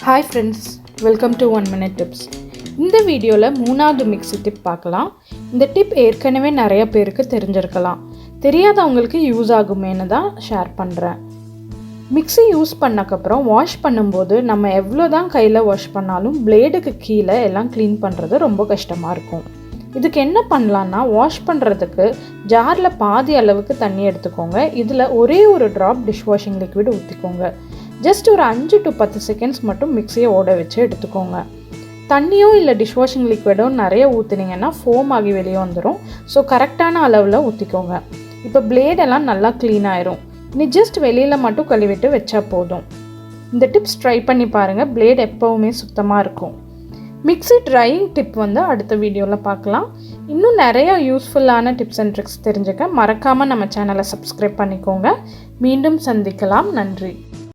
Hi friends, welcome to 1 minute tips. இந்த வீடியோல மூணாவது மிக்ஸி டிப் பார்க்கலாம். இந்த டிப் ஏற்கனவே நிறைய பேருக்கு தெரிஞ்சிருக்கலாம். தெரியாதவங்களுக்கு யூஸ் ஆகுமேன்னு தான் ஷேர் பண்றேன். மிக்ஸி யூஸ் பண்ணக்க அப்புறம் வாஷ் பண்ணும்போது நம்ம எவ்வளவுதான் கையில வாஷ் பண்ணாலும் பிளேடுக்கு கீழ எல்லாம் க்ளீன் பண்றது ரொம்ப கஷ்டமா இருக்கும். இதுக்கு என்ன பண்ணலாம்னா வாஷ் பண்றதுக்கு ஜார்ல பாதி அளவுக்கு தண்ணி எடுத்துக்கோங்க. இதுல ஒரே ஒரு டிராப் டிஷ் வாஷிங் லிக்விட் ஊத்திக்கோங்க. ஜஸ்ட் ஒரு 5 to 10 செகண்ட்ஸ் மட்டும் மிக்ஸியை ஓட வச்சு எடுத்துக்கோங்க. தண்ணியோ இல்லை டிஷ் வாஷிங் லிக்விடோ நிறைய ஊற்றுனீங்கன்னா ஃபோம் ஆகி வெளியே வந்துடும். ஸோ கரெக்டான அளவில் ஊற்றிக்கோங்க. இப்போ பிளேடெல்லாம் நல்லா க்ளீன் ஆயிரும். நீ ஜஸ்ட் வெளியில் மட்டும் கழுவிட்டு வச்சா போதும். இந்த டிப்ஸ் ட்ரை பண்ணி பாருங்கள். பிளேட் எப்போவுமே சுத்தமாக இருக்கும். மிக்ஸி ட்ரையிங் டிப் அடுத்த வீடியோவில் பார்க்கலாம். இன்னும் நிறைய யூஸ்ஃபுல்லான டிப்ஸ் அண்ட் ட்ரிக்ஸ் தெரிஞ்சுக்க மறக்காமல் நம்ம சேனலை சப்ஸ்கிரைப் பண்ணிக்கோங்க. மீண்டும் சந்திக்கலாம். நன்றி.